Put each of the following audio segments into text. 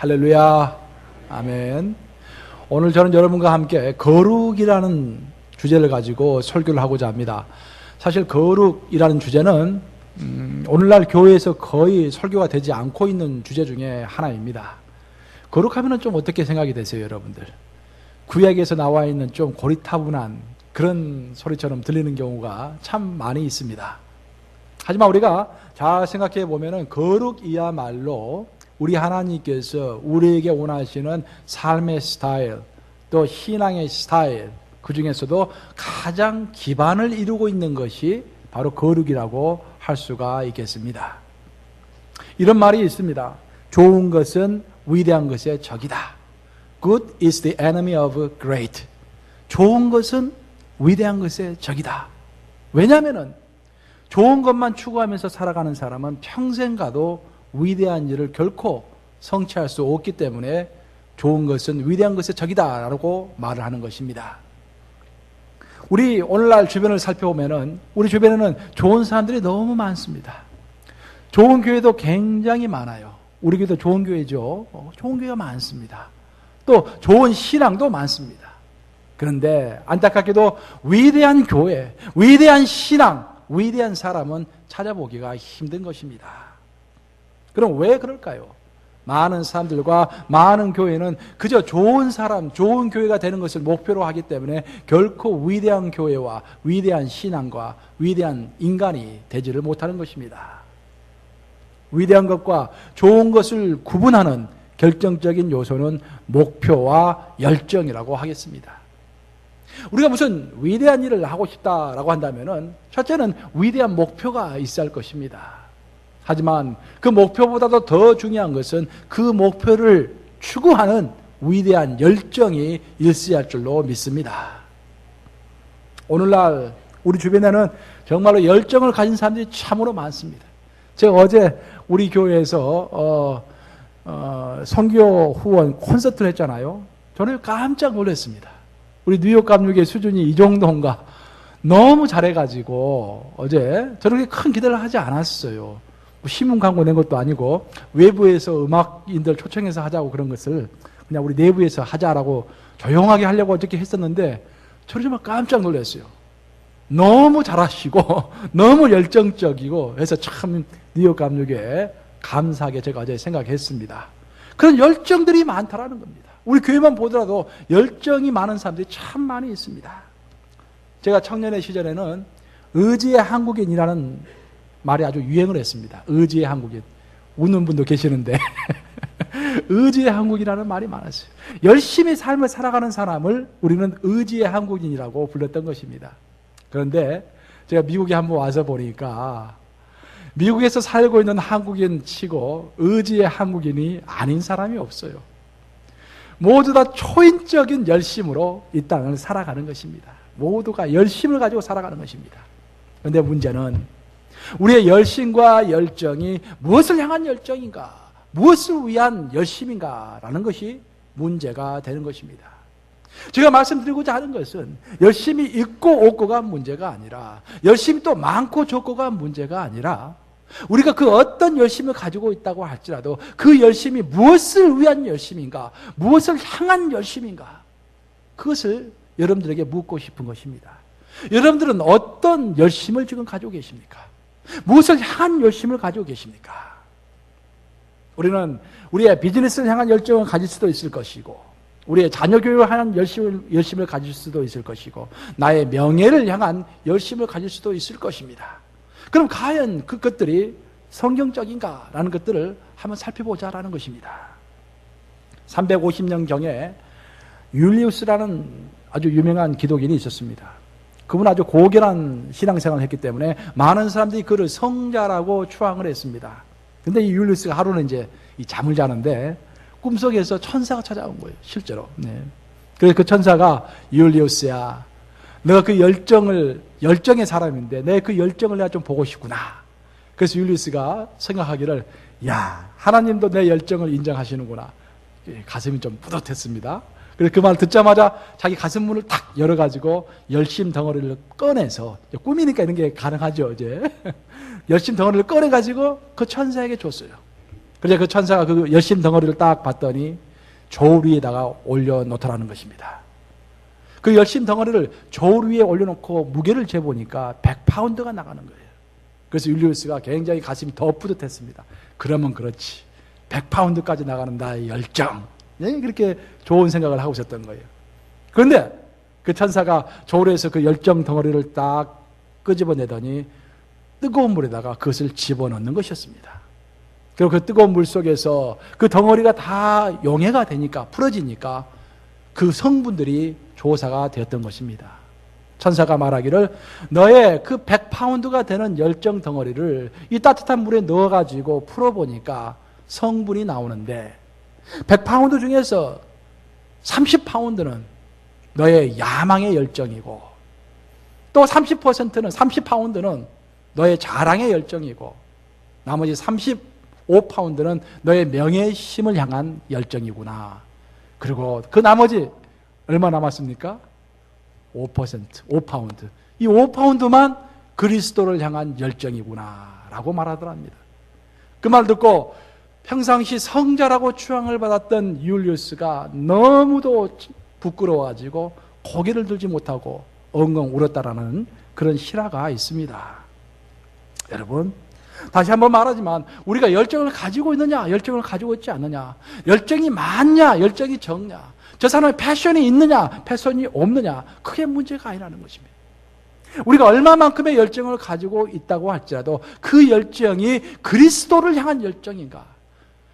할렐루야. 아멘. 오늘 저는 여러분과 함께 거룩이라는 주제를 가지고 설교를 하고자 합니다. 사실 거룩이라는 주제는 오늘날 교회에서 거의 설교가 되지 않고 있는 주제 중에 하나입니다. 거룩하면 좀 어떻게 생각이 되세요, 여러분들? 구약에서 나와 있는 좀 고리타분한 그런 소리처럼 들리는 경우가 참 많이 있습니다. 하지만 우리가 잘 생각해 보면은 거룩이야말로 우리 하나님께서 우리에게 원하시는 삶의 스타일, 또 신앙의 스타일, 그 중에서도 가장 기반을 이루고 있는 것이 바로 거룩이라고 할 수가 있겠습니다. 이런 말이 있습니다. 좋은 것은 위대한 것의 적이다. Good is the enemy of great. 좋은 것은 위대한 것의 적이다. 왜냐하면 좋은 것만 추구하면서 살아가는 사람은 평생 가도 위대한 일을 결코 성취할 수 없기 때문에 좋은 것은 위대한 것의 적이다라고 말을 하는 것입니다. 우리 오늘날 주변을 살펴보면은 우리 주변에는 좋은 사람들이 너무 많습니다. 좋은 교회도 굉장히 많아요. 우리 교회도 좋은 교회죠. 좋은 교회가 많습니다. 또 좋은 신앙도 많습니다. 그런데 안타깝게도 위대한 교회, 위대한 신앙, 위대한 사람은 찾아보기가 힘든 것입니다. 그럼 왜 그럴까요? 많은 사람들과 많은 교회는 그저 좋은 사람, 좋은 교회가 되는 것을 목표로 하기 때문에 결코 위대한 교회와 위대한 신앙과 위대한 인간이 되지를 못하는 것입니다. 위대한 것과 좋은 것을 구분하는 결정적인 요소는 목표와 열정이라고 하겠습니다. 우리가 무슨 위대한 일을 하고 싶다라고 한다면은 첫째는 위대한 목표가 있어야 할 것입니다. 하지만 그 목표보다도 더 중요한 것은 그 목표를 추구하는 위대한 열정이 있어야 할 줄로 믿습니다. 오늘날 우리 주변에는 정말로 열정을 가진 사람들이 참으로 많습니다. 제가 어제 우리 교회에서 선교 후원 콘서트를 했잖아요. 저는 깜짝 놀랐습니다. 우리 뉴욕 감독의 수준이 이 정도인가. 너무 잘해가지고 어제 저렇게 큰 기대를 하지 않았어요. 신문 광고 낸 것도 아니고 외부에서 음악인들 초청해서 하자고 그런 것을 그냥 우리 내부에서 하자라고 조용하게 하려고 어저께 했었는데 저는 정말 깜짝 놀랐어요. 너무 잘하시고 너무 열정적이고 해서 참 뉴욕 감독에 감사하게 제가 어제 생각했습니다. 그런 열정들이 많다라는 겁니다. 우리 교회만 보더라도 열정이 많은 사람들이 참 많이 있습니다. 제가 청년의 시절에는 의지의 한국인이라는 말이 아주 유행을 했습니다. 의지의 한국인. 웃는 분도 계시는데 의지의 한국이라는 말이 많았어요. 열심히 삶을 살아가는 사람을 우리는 의지의 한국인이라고 불렀던 것입니다. 그런데 제가 미국에 한번 와서 보니까 미국에서 살고 있는 한국인 치고 의지의 한국인이 아닌 사람이 없어요. 모두 다 초인적인 열심으로 이 땅을 살아가는 것입니다. 모두가 열심을 가지고 살아가는 것입니다. 그런데 문제는 우리의 열심과 열정이 무엇을 향한 열정인가, 무엇을 위한 열심인가라는 것이 문제가 되는 것입니다. 제가 말씀드리고자 하는 것은 열심히 있고 없고가 문제가 아니라, 열심히 또 많고 적고가 문제가 아니라, 우리가 그 어떤 열심을 가지고 있다고 할지라도 그 열심이 무엇을 위한 열심인가, 무엇을 향한 열심인가, 그것을 여러분들에게 묻고 싶은 것입니다. 여러분들은 어떤 열심을 지금 가지고 계십니까? 무엇을 향한 열심을 가지고 계십니까? 우리는 우리의 비즈니스를 향한 열정을 가질 수도 있을 것이고, 우리의 자녀 교육을 향한 열심을 가질 수도 있을 것이고, 나의 명예를 향한 열심을 가질 수도 있을 것입니다. 그럼 과연 그것들이 성경적인가라는 것들을 한번 살펴보자라는 것입니다. 350년경에 율리우스라는 아주 유명한 기독인이 있었습니다. 그분은 아주 고결한 신앙생활을 했기 때문에 많은 사람들이 그를 성자라고 추앙을 했습니다. 근데 이 율리우스가 하루는 이제 이 잠을 자는데 꿈속에서 천사가 찾아온 거예요, 실제로. 네. 그래서 그 천사가, 율리우스야, 너가 그 열정의 사람인데 내 그 열정을 내가 좀 보고 싶구나. 그래서 율리우스가 생각하기를, 야, 하나님도 내 열정을 인정하시는구나. 가슴이 좀 뿌듯했습니다. 그래서 그 말을 듣자마자 자기 가슴 문을 탁 열어가지고 열심 덩어리를 꺼내서, 꿈이니까 이런 게 가능하죠, 이제. 열심 덩어리를 꺼내가지고 그 천사에게 줬어요. 그래서 그 천사가 그 열심 덩어리를 딱 봤더니 저울 위에다가 올려놓더라는 것입니다. 그 열심 덩어리를 저울 위에 올려놓고 무게를 재보니까 100파운드가 나가는 거예요. 그래서 율리우스가 굉장히 가슴이 더 뿌듯했습니다. 그러면 그렇지. 100파운드까지 나가는 나의 열정. 네? 그렇게 좋은 생각을 하고 있었던 거예요. 그런데 그 천사가 저울에서 그 열정 덩어리를 딱 끄집어내더니 뜨거운 물에다가 그것을 집어넣는 것이었습니다. 그리고 그 뜨거운 물 속에서 그 덩어리가 다 용해가 되니까, 풀어지니까 그 성분들이 조사가 되었던 것입니다. 천사가 말하기를 너의 그 100파운드가 되는 열정 덩어리를 이 따뜻한 물에 넣어가지고 풀어보니까 성분이 나오는데 100파운드 중에서 30파운드는 너의 야망의 열정이고 또 30%는 30파운드는 너의 자랑의 열정이고 나머지 35파운드는 너의 명예심을 향한 열정이구나. 그리고 그 나머지 얼마 남았습니까? 5%, 5파운드. 이 5파운드만 그리스도를 향한 열정이구나 라고 말하더랍니다. 그 말 듣고 평상시 성자라고 추앙을 받았던 율리우스가 너무도 부끄러워가지고 고개를 들지 못하고 엉엉 울었다라는 그런 실화가 있습니다. 여러분, 다시 한번 말하지만 우리가 열정을 가지고 있느냐, 열정을 가지고 있지 않느냐, 열정이 많냐, 열정이 적냐, 저 사람의 패션이 있느냐, 패션이 없느냐, 그게 문제가 아니라는 것입니다. 우리가 얼마만큼의 열정을 가지고 있다고 할지라도 그 열정이 그리스도를 향한 열정인가,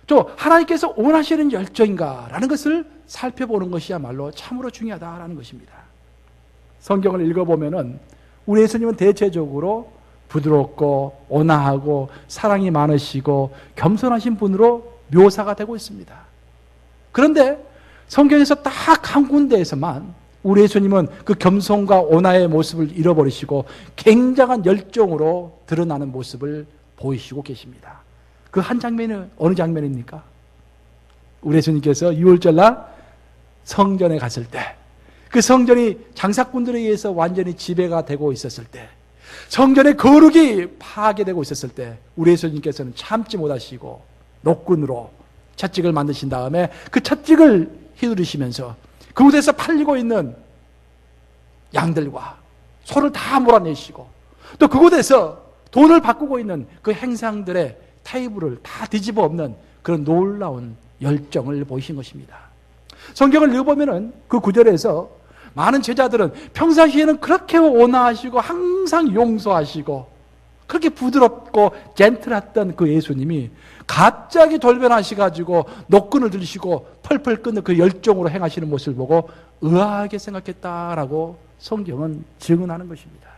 또 하나님께서 원하시는 열정인가 라는 것을 살펴보는 것이야말로 참으로 중요하다라는 것입니다. 성경을 읽어보면은 우리 예수님은 대체적으로 부드럽고 온화하고 사랑이 많으시고 겸손하신 분으로 묘사가 되고 있습니다. 그런데 성경에서 딱 한 군데에서만 우리 예수님은 그 겸손과 온화의 모습을 잃어버리시고 굉장한 열정으로 드러나는 모습을 보이시고 계십니다. 그 한 장면은 어느 장면입니까? 우리 예수님께서 유월절날 성전에 갔을 때, 그 성전이 장사꾼들에 의해서 완전히 지배가 되고 있었을 때, 성전의 거룩이 파괴되고 있었을 때 우리 예수님께서는 참지 못하시고 노끈으로 찻집을 만드신 다음에 그 찻집을 휘두르시면서 그곳에서 팔리고 있는 양들과 소를 다 몰아내시고 또 그곳에서 돈을 바꾸고 있는 그 행상들의 테이블을 다 뒤집어 엎는 그런 놀라운 열정을 보이신 것입니다. 성경을 읽어보면 그 구절에서 많은 제자들은 평상시에는 그렇게 온화하시고 항상 용서하시고 그렇게 부드럽고 젠틀했던 그 예수님이 갑자기 돌변하셔가지고 노끈을 들이시고 펄펄 끓는 그 열정으로 행하시는 모습을 보고 의아하게 생각했다라고 성경은 증언하는 것입니다.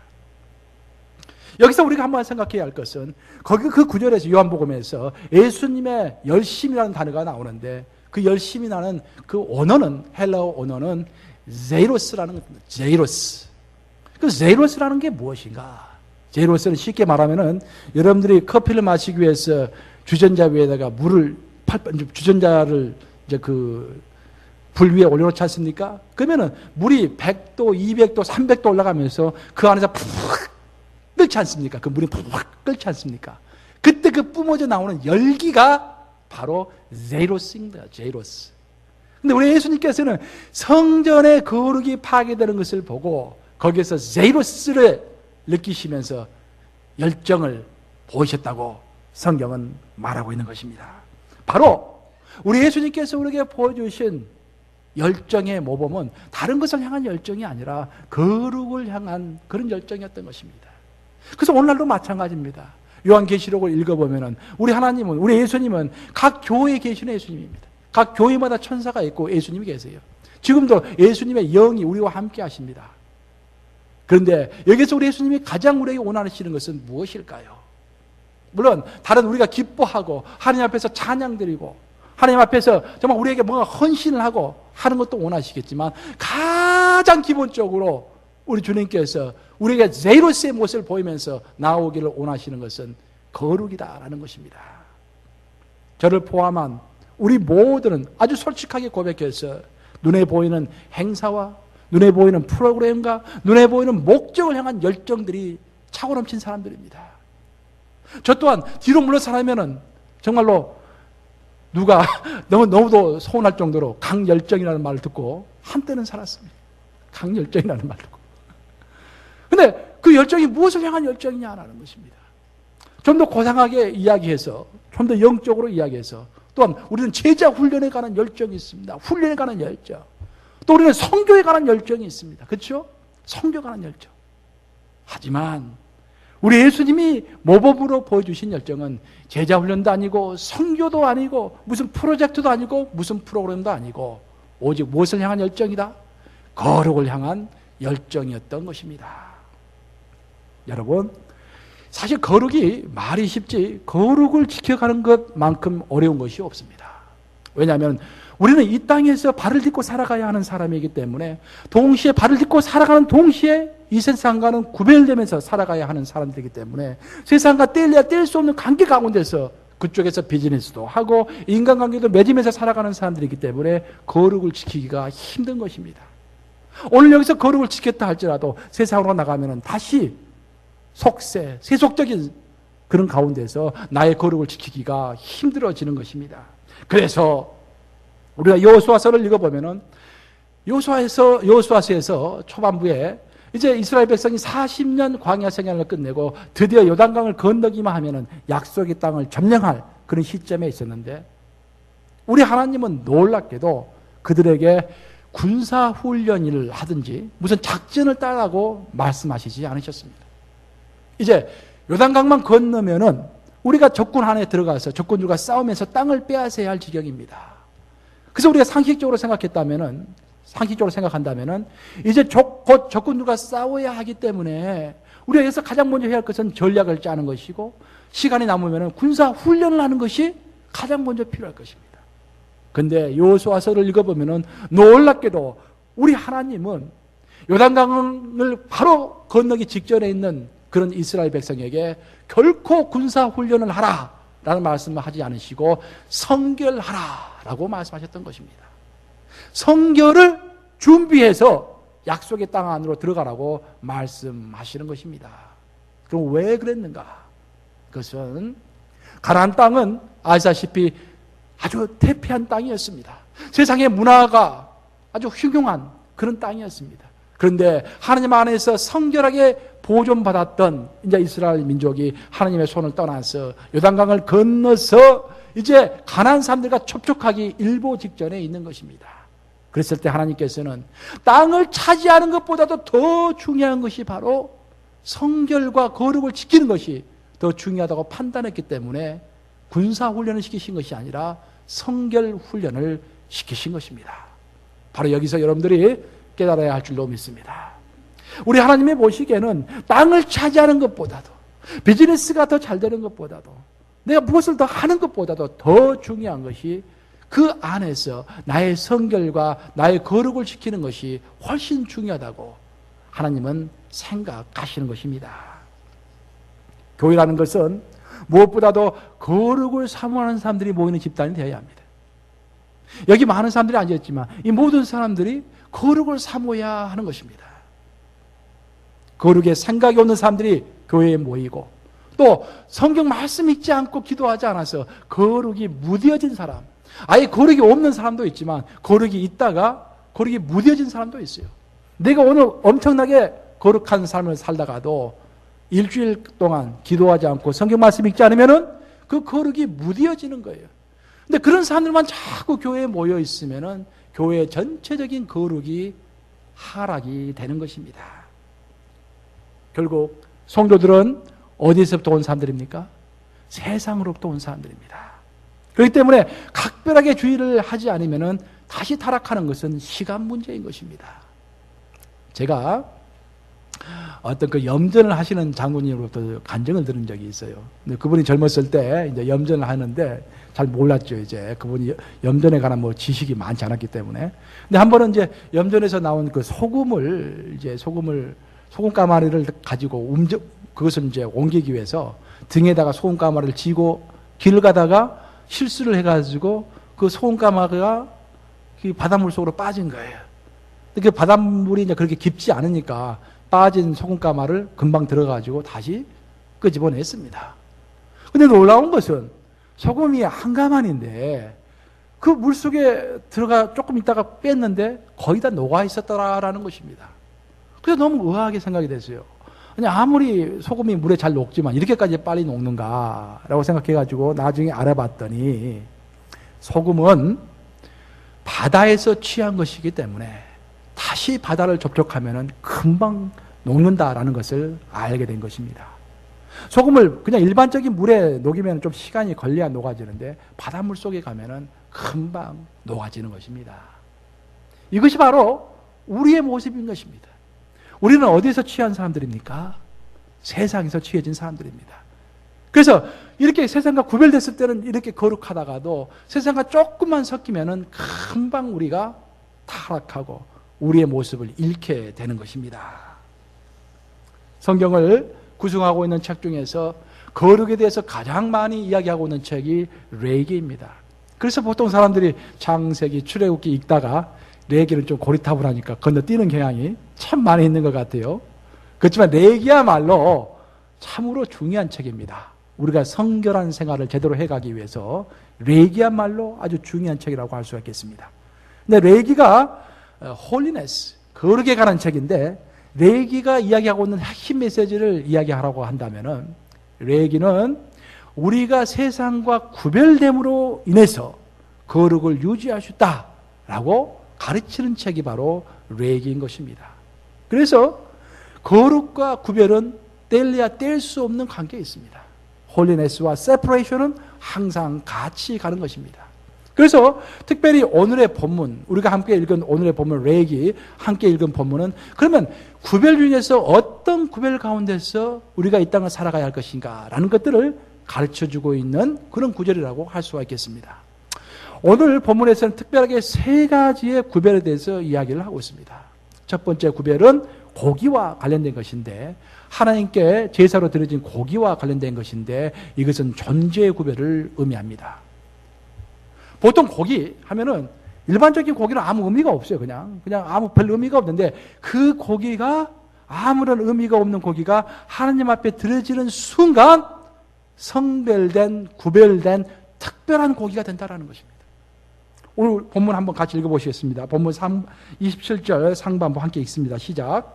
여기서 우리가 한번 생각해야 할 것은 거기 그 구절에서 요한복음에서 예수님의 열심이라는 단어가 나오는데 그 열심이라는 그 언어는 헬라어 언어는 제이로스라는 겁니다. 제이로스. 그 제이로스라는 게 무엇인가? 제이로스는 쉽게 말하면은 여러분들이 커피를 마시기 위해서 주전자 위에다가 주전자를 이제 그 불 위에 올려놓지 않습니까? 그러면은 물이 100도, 200도, 300도 올라가면서 그 안에서 푹 끓지 않습니까? 그 물이 푹 끓지 않습니까? 그때 그 뿜어져 나오는 열기가 바로 제이로스입니다. 제이로스. 근데 우리 예수님께서는 성전의 거룩이 파괴되는 것을 보고 거기에서 제이로스를 느끼시면서 열정을 보이셨다고 성경은 말하고 있는 것입니다. 바로 우리 예수님께서 우리에게 보여주신 열정의 모범은 다른 것을 향한 열정이 아니라 거룩을 향한 그런 열정이었던 것입니다. 그래서 오늘날도 마찬가지입니다. 요한계시록을 읽어보면 우리 하나님은, 우리 예수님은 각 교회에 계시는 예수님입니다. 각 교회마다 천사가 있고 예수님이 계세요. 지금도 예수님의 영이 우리와 함께 하십니다. 그런데 여기서 우리 예수님이 가장 우리에게 원하시는 것은 무엇일까요? 물론 다른 우리가 기뻐하고 하나님 앞에서 찬양드리고 하나님 앞에서 정말 우리에게 뭔가 헌신을 하고 하는 것도 원하시겠지만 가장 기본적으로 우리 주님께서 우리에게 제이로스의 모습을 보이면서 나오기를 원하시는 것은 거룩이다라는 것입니다. 저를 포함한 우리 모두는 아주 솔직하게 고백해서 눈에 보이는 행사와 눈에 보이는 프로그램과 눈에 보이는 목적을 향한 열정들이 차고 넘친 사람들입니다. 저 또한 뒤로 물러서라면 정말로 누가 너무도 서운할 정도로 강열정이라는 말을 듣고 한때는 살았습니다. 강열정이라는 말을 듣고. 근데 그 열정이 무엇을 향한 열정이냐라는 것입니다. 좀 더 고상하게 이야기해서, 좀 더 영적으로 이야기해서, 또한 우리는 제자 훈련에 관한 열정이 있습니다. 훈련에 관한 열정. 또 우리는 선교에 관한 열정이 있습니다. 그렇죠? 선교에 관한 열정. 하지만 우리 예수님이 모범으로 보여주신 열정은 제자 훈련도 아니고 선교도 아니고 무슨 프로젝트도 아니고 무슨 프로그램도 아니고 오직 무엇을 향한 열정이다? 거룩을 향한 열정이었던 것입니다. 여러분, 사실 거룩이 말이 쉽지 거룩을 지켜가는 것만큼 어려운 것이 없습니다. 왜냐하면 우리는 이 땅에서 발을 딛고 살아가야 하는 사람이기 때문에 동시에 발을 딛고 살아가는 동시에 이 세상과는 구별되면서 살아가야 하는 사람들이기 때문에 세상과 뗄래야 뗄 수 없는 관계 가운데서 그쪽에서 비즈니스도 하고 인간관계도 맺으면서 살아가는 사람들이기 때문에 거룩을 지키기가 힘든 것입니다. 오늘 여기서 거룩을 지켰다 할지라도 세상으로 나가면 다시 속세, 세속적인 그런 가운데서 나의 거룩을 지키기가 힘들어지는 것입니다. 그래서 우리가 여호수아서를 읽어보면은 여호수아서에서 초반부에 이제 이스라엘 백성이 40년 광야 생활을 끝내고 드디어 요단강을 건너기만 하면은 약속의 땅을 점령할 그런 시점에 있었는데 우리 하나님은 놀랍게도 그들에게 군사훈련을 하든지 무슨 작전을 따라고 말씀하시지 않으셨습니다. 이제 요단강만 건너면은 우리가 적군 안에 들어가서 적군들과 싸우면서 땅을 빼앗아야 할 지경입니다. 그래서 우리가 상식적으로 생각한다면은 이제 곧 적군들과 싸워야 하기 때문에 우리가 여기서 가장 먼저 해야 할 것은 전략을 짜는 것이고 시간이 남으면 군사 훈련을 하는 것이 가장 먼저 필요할 것입니다. 그런데 여호수아서를 읽어보면 놀랍게도 우리 하나님은 요단강을 바로 건너기 직전에 있는 그런 이스라엘 백성에게 결코 군사 훈련을 하라라는 말씀을 하지 않으시고 성결하라라고 말씀하셨던 것입니다. 성결을 준비해서 약속의 땅 안으로 들어가라고 말씀하시는 것입니다. 그럼 왜 그랬는가? 그것은 가나안 땅은 아시다시피 아주 태폐한 땅이었습니다. 세상의 문화가 아주 흉흉한 그런 땅이었습니다. 그런데 하나님 안에서 성결하게 보존받았던 이제 이스라엘 민족이 하나님의 손을 떠나서 요단강을 건너서 이제 가나안 사람들과 접촉하기 일보 직전에 있는 것입니다. 그랬을 때 하나님께서는 땅을 차지하는 것보다도 더 중요한 것이 바로 성결과 거룩을 지키는 것이 더 중요하다고 판단했기 때문에 군사훈련을 시키신 것이 아니라 성결훈련을 시키신 것입니다. 바로 여기서 여러분들이 깨달아야 할 줄로 믿습니다. 우리 하나님이 보시기에는 땅을 차지하는 것보다도 비즈니스가 더 잘 되는 것보다도 내가 무엇을 더 하는 것보다도 더 중요한 것이 그 안에서 나의 성결과 나의 거룩을 지키는 것이 훨씬 중요하다고 하나님은 생각하시는 것입니다. 교회라는 것은 무엇보다도 거룩을 사모하는 사람들이 모이는 집단이 되어야 합니다. 여기 많은 사람들이 앉아있지만 이 모든 사람들이 거룩을 사모해야 하는 것입니다. 거룩에 생각이 없는 사람들이 교회에 모이고 또 성경 말씀 읽지 않고 기도하지 않아서 거룩이 무뎌진 사람, 아예 거룩이 없는 사람도 있지만 거룩이 있다가 거룩이 무뎌진 사람도 있어요. 내가 오늘 엄청나게 거룩한 삶을 살다가도 일주일 동안 기도하지 않고 성경 말씀 읽지 않으면은 그 거룩이 무뎌지는 거예요. 근데 그런 사람들만 자꾸 교회에 모여 있으면은 교회 전체적인 거룩이 하락이 되는 것입니다. 결국 성도들은 어디서부터 온 사람들입니까? 세상으로부터 온 사람들입니다. 그렇기 때문에 각별하게 주의를 하지 않으면은 다시 타락하는 것은 시간 문제인 것입니다. 제가 어떤 그 염전을 하시는 장군님으로부터 간증을 들은 적이 있어요. 근데 그분이 젊었을 때 이제 염전을 하는데 잘 몰랐죠. 이제 그분이 염전에 관한 뭐 지식이 많지 않았기 때문에. 근데 한 번은 이제 염전에서 나온 그 소금 가마리를 가지고 그것을 이제 옮기기 위해서 등에다가 소금 가마리를 지고 길을 가다가 실수를 해가지고 그 소금 가마가 바닷물 속으로 빠진 거예요. 그 바닷물이 이제 그렇게 깊지 않으니까 빠진 소금 가마를 금방 들어가지고 다시 끄집어냈습니다. 근데 놀라운 것은 소금이 한 가마인데 그 물속에 들어가 조금 있다가 뺐는데 거의 다 녹아 있었더라라는 것입니다. 그래서 너무 의아하게 생각이 됐어요. 아니, 아무리 소금이 물에 잘 녹지만 이렇게까지 빨리 녹는가라고 생각해가지고 나중에 알아봤더니 소금은 바다에서 취한 것이기 때문에 다시 바다를 접촉하면 금방 녹는다라는 것을 알게 된 것입니다. 소금을 그냥 일반적인 물에 녹이면 좀 시간이 걸려야 녹아지는데 바닷물 속에 가면은 금방 녹아지는 것입니다. 이것이 바로 우리의 모습인 것입니다. 우리는 어디서 취한 사람들입니까? 세상에서 취해진 사람들입니다. 그래서 이렇게 세상과 구별됐을 때는 이렇게 거룩하다가도 세상과 조금만 섞이면은 금방 우리가 타락하고 우리의 모습을 잃게 되는 것입니다. 성경을 구성하고 있는 책 중에서 거룩에 대해서 가장 많이 이야기하고 있는 책이 레위기입니다. 그래서 보통 사람들이 창세기, 출애굽기 읽다가 레위기는 좀 고리타분하니까 건너뛰는 경향이 참 많이 있는 것 같아요. 그렇지만 레위기야말로 참으로 중요한 책입니다. 우리가 성결한 생활을 제대로 해가기 위해서 레위기야말로 아주 중요한 책이라고 할 수가 있겠습니다. 근데 레위기가 홀리네스, 거룩에 관한 책인데 레위기가 이야기하고 있는 핵심 메시지를 이야기하라고 한다면은 레위기는 우리가 세상과 구별됨으로 인해서 거룩을 유지할 수 있다라고 가르치는 책이 바로 레위기인 것입니다. 그래서 거룩과 구별은 뗄래야 뗄 수 없는 관계에 있습니다. 홀리네스와 세퍼레이션은 항상 같이 가는 것입니다. 그래서 특별히 오늘의 본문, 우리가 함께 읽은 오늘의 본문 레위기 함께 읽은 본문은 그러면 구별 중에서 어떤 구별 가운데서 우리가 이 땅을 살아가야 할 것인가 라는 것들을 가르쳐주고 있는 그런 구절이라고 할 수가 있겠습니다. 오늘 본문에서는 특별하게 세 가지의 구별에 대해서 이야기를 하고 있습니다. 첫 번째 구별은 고기와 관련된 것인데 하나님께 제사로 드려진 고기와 관련된 것인데 이것은 존재의 구별을 의미합니다. 보통 고기 하면은 일반적인 고기는 아무 의미가 없어요. 그냥 아무 별 의미가 없는데 그 고기가 아무런 의미가 없는 고기가 하나님 앞에 드려지는 순간 성별된, 구별된 특별한 고기가 된다는 것입니다. 오늘 본문 한번 같이 읽어보시겠습니다. 본문 27절 상반부 함께 읽습니다. 시작.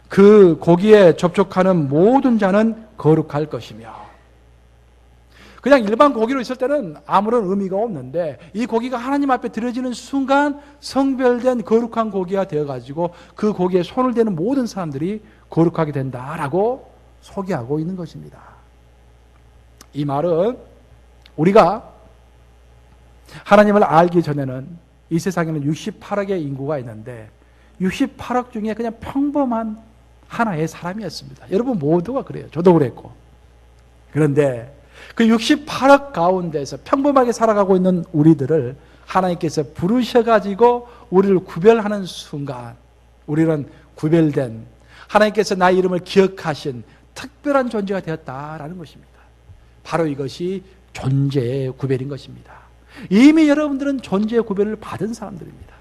그 고기에 접촉하는 모든 자는 거룩할 것이며. 그냥 일반 고기로 있을 때는 아무런 의미가 없는데 이 고기가 하나님 앞에 드려지는 순간 성별된 거룩한 고기가 되어가지고 그 고기에 손을 대는 모든 사람들이 거룩하게 된다라고 소개하고 있는 것입니다. 이 말은 우리가 하나님을 알기 전에는 이 세상에는 68억의 인구가 있는데 68억 중에 그냥 평범한 하나의 사람이었습니다. 여러분 모두가 그래요. 저도 그랬고. 그런데 그 68억 가운데서 평범하게 살아가고 있는 우리들을 하나님께서 부르셔가지고 우리를 구별하는 순간 우리는 구별된 하나님께서 나의 이름을 기억하신 특별한 존재가 되었다라는 것입니다. 바로 이것이 존재의 구별인 것입니다. 이미 여러분들은 존재의 구별을 받은 사람들입니다.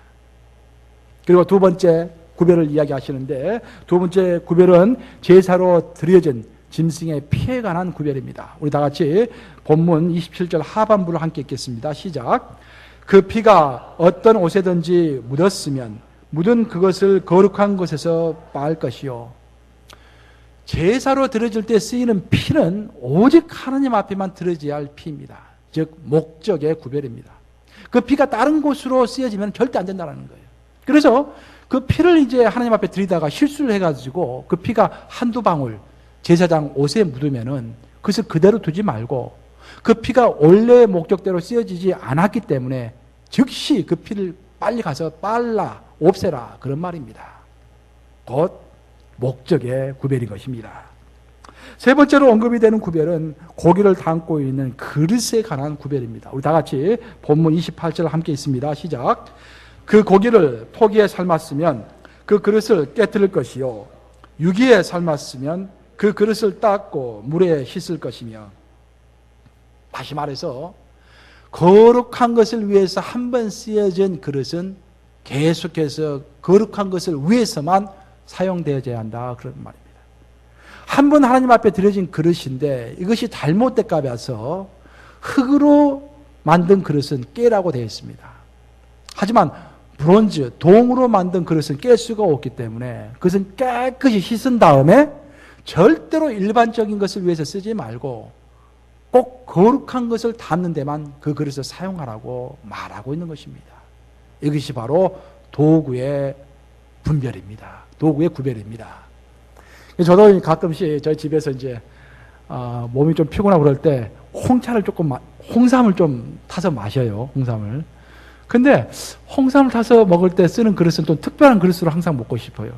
그리고 두 번째 구별을 이야기하시는데 두 번째 구별은 제사로 드려진 짐승의 피에 관한 구별입니다. 우리 다 같이 본문 27절 하반부를 함께 읽겠습니다. 시작. 그 피가 어떤 옷에든지 묻었으면 묻은 그것을 거룩한 곳에서 빨 것이요. 제사로 드려질 때 쓰이는 피는 오직 하나님 앞에만 드려져야 할 피입니다. 즉 목적의 구별입니다. 그 피가 다른 곳으로 쓰여지면 절대 안 된다는 거예요. 그래서 그 피를 이제 하나님 앞에 드리다가 실수를 해가지고 그 피가 한두 방울 제사장 옷에 묻으면은 그것을 그대로 두지 말고 그 피가 원래의 목적대로 쓰여지지 않았기 때문에 즉시 그 피를 빨리 가서 빨라 없애라 그런 말입니다. 곧 목적의 구별인 것입니다. 세 번째로 언급이 되는 구별은 고기를 담고 있는 그릇에 관한 구별입니다. 우리 다 같이 본문 28절 함께 있습니다. 시작. 그 고기를 토기에 삶았으면 그 그릇을 깨뜨릴 것이요 유기에 삶았으면 그 그릇을 닦고 물에 씻을 것이며. 다시 말해서 거룩한 것을 위해서 한 번 쓰여진 그릇은 계속해서 거룩한 것을 위해서만 사용되어야 한다 그런 말입니다. 한 번 하나님 앞에 드려진 그릇인데 이것이 잘못될까 봐서 흙으로 만든 그릇은 깨라고 되어 있습니다. 하지만 브론즈, 동으로 만든 그릇은 깰 수가 없기 때문에 그것은 깨끗이 씻은 다음에 절대로 일반적인 것을 위해서 쓰지 말고 꼭 거룩한 것을 담는 데만 그 그릇을 사용하라고 말하고 있는 것입니다. 이것이 바로 도구의 분별입니다. 도구의 구별입니다. 저도 가끔씩 저희 집에서 이제 몸이 좀 피곤하고 그럴 때 홍삼을 좀 타서 마셔요. 홍삼을. 근데 홍삼을 타서 먹을 때 쓰는 그릇은 좀 특별한 그릇으로 항상 먹고 싶어요.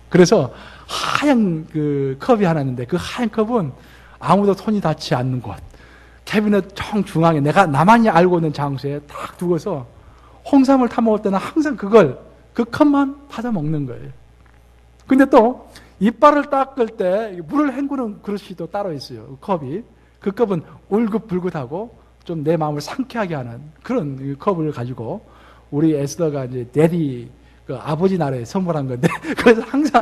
그래서 하얀 그 컵이 하나 있는데 그 하얀 컵은 아무도 손이 닿지 않는 곳, 캐비넷 정중앙에 나만이 알고 있는 장소에 딱 두고서 홍삼을 타 먹을 때는 항상 그 컵만 타서 먹는 거예요. 근데 또 이빨을 닦을 때 물을 헹구는 그릇이 또 따로 있어요. 그 컵이. 그 컵은 울긋불긋하고 좀 내 마음을 상쾌하게 하는 그런 컵을 가지고 우리 에스더가 이제 데디 그 아버지 날에 선물한 건데 그래서 항상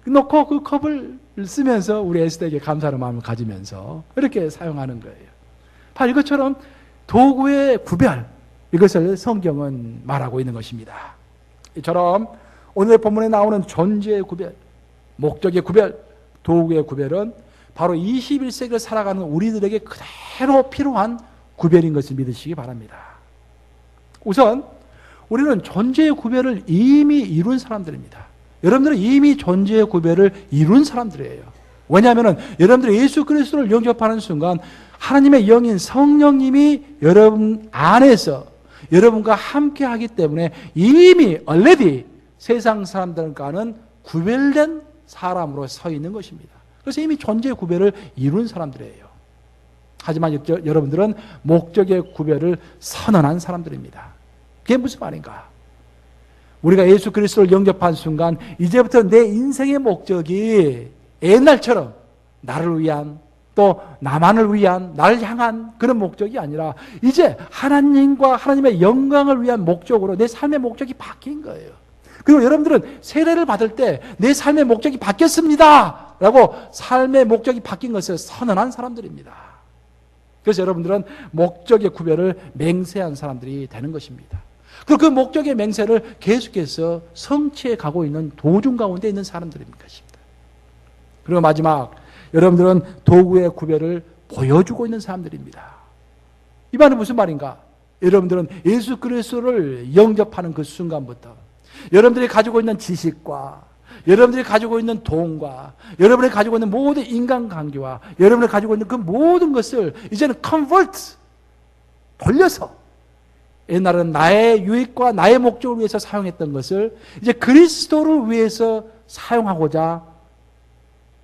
놓고 그 컵을 쓰면서 우리 에스더에게 감사하는 마음을 가지면서 이렇게 사용하는 거예요. 바로 이것처럼 도구의 구별, 이것을 성경은 말하고 있는 것입니다. 이처럼 오늘 본문에 나오는 존재의 구별, 목적의 구별, 도구의 구별은 바로 21세기를 살아가는 우리들에게 그대로 필요한 구별인 것을 믿으시기 바랍니다. 우선 우리는 존재의 구별을 이미 이룬 사람들입니다. 여러분들은 이미 존재의 구별을 이룬 사람들이에요. 왜냐하면 여러분들이 예수 그리스도를 영접하는 순간 하나님의 영인 성령님이 여러분 안에서 여러분과 함께 하기 때문에 이미 already 세상 사람들과는 구별된 사람으로 서 있는 것입니다. 그래서 이미 존재의 구별을 이룬 사람들이에요. 하지만 여러분들은 목적의 구별을 선언한 사람들입니다. 그게 무슨 말인가? 우리가 예수 그리스도를 영접한 순간 이제부터 내 인생의 목적이 옛날처럼 나를 위한 또 나만을 위한 나를 향한 그런 목적이 아니라 이제 하나님과 하나님의 영광을 위한 목적으로 내 삶의 목적이 바뀐 거예요. 그리고 여러분들은 세례를 받을 때 내 삶의 목적이 바뀌었습니다 라고 삶의 목적이 바뀐 것을 선언한 사람들입니다. 그래서 여러분들은 목적의 구별을 맹세한 사람들이 되는 것입니다. 그리고 그 목적의 맹세를 계속해서 성취해 가고 있는 도중 가운데 있는 사람들인 것입니다. 그리고 마지막, 여러분들은 도구의 구별을 보여주고 있는 사람들입니다. 이 말은 무슨 말인가? 여러분들은 예수 그리스도를 영접하는 그 순간부터 여러분들이 가지고 있는 지식과 여러분들이 가지고 있는 돈과 여러분이 가지고 있는 모든 인간관계와 여러분이 가지고 있는 그 모든 것을 이제는 convert, 돌려서 옛날은 나의 유익과 나의 목적을 위해서 사용했던 것을 이제 그리스도를 위해서 사용하고자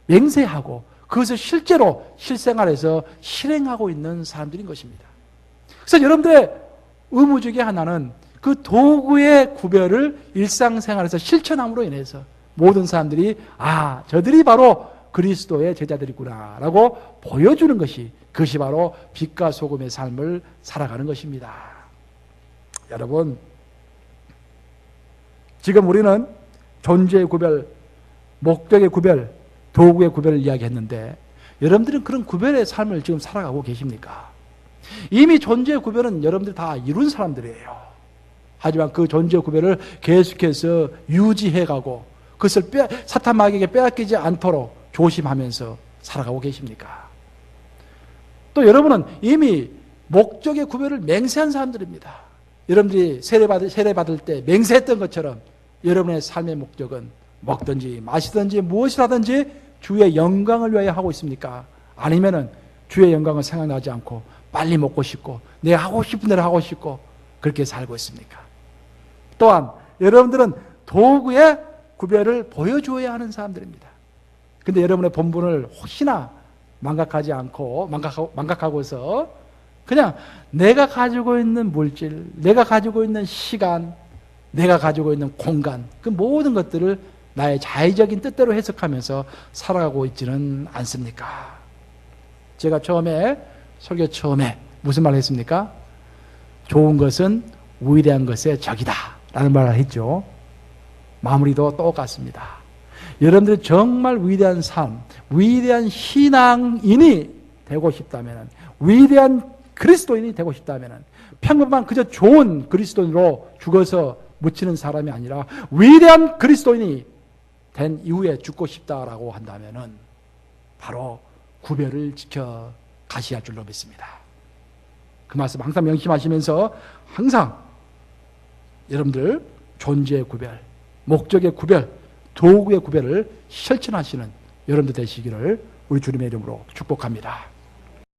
맹세하고 그것을 실제로 실생활에서 실행하고 있는 사람들인 것입니다. 그래서 여러분들의 의무 중에 하나는 그 도구의 구별을 일상생활에서 실천함으로 인해서 모든 사람들이 저들이 바로 그리스도의 제자들이구나 라고 보여주는 것이, 그것이 바로 빛과 소금의 삶을 살아가는 것입니다. 여러분, 지금 우리는 존재의 구별, 목적의 구별, 도구의 구별을 이야기했는데 여러분들은 그런 구별의 삶을 지금 살아가고 계십니까? 이미 존재의 구별은 여러분들 다 이룬 사람들이에요. 하지만 그 존재의 구별을 계속해서 유지해가고 그것을 사탄 마귀에게 빼앗기지 않도록 조심하면서 살아가고 계십니까? 또 여러분은 이미 목적의 구별을 맹세한 사람들입니다. 여러분들이 세례받을 때 맹세했던 것처럼 여러분의 삶의 목적은 먹든지 마시든지 무엇을 하든지 주의 영광을 위하여 하고 있습니까? 아니면은 주의 영광을 생각나지 않고 빨리 먹고 싶고 내가 하고 싶은 대로 하고 싶고 그렇게 살고 있습니까? 또한 여러분들은 도구의 구별을 보여줘야 하는 사람들입니다. 근데 여러분의 본분을 혹시나 망각하고서 그냥 내가 가지고 있는 물질, 내가 가지고 있는 시간, 내가 가지고 있는 공간, 그 모든 것들을 나의 자의적인 뜻대로 해석하면서 살아가고 있지는 않습니까? 제가 설교 처음에 무슨 말을 했습니까? 좋은 것은 위대한 것의 적이다 라는 말을 했죠. 마무리도 똑같습니다. 여러분들이 정말 위대한 삶, 위대한 신앙인이 되고 싶다면, 위대한 그리스도인이 되고 싶다면 평범한 그저 좋은 그리스도인으로 죽어서 묻히는 사람이 아니라 위대한 그리스도인이 된 이후에 죽고 싶다라고 한다면은 바로 구별을 지켜 가셔야 할 줄로 믿습니다. 그 말씀 항상 명심하시면서 항상 여러분들 존재의 구별, 목적의 구별, 도구의 구별을 실천하시는 여러분들 되시기를 우리 주님의 이름으로 축복합니다.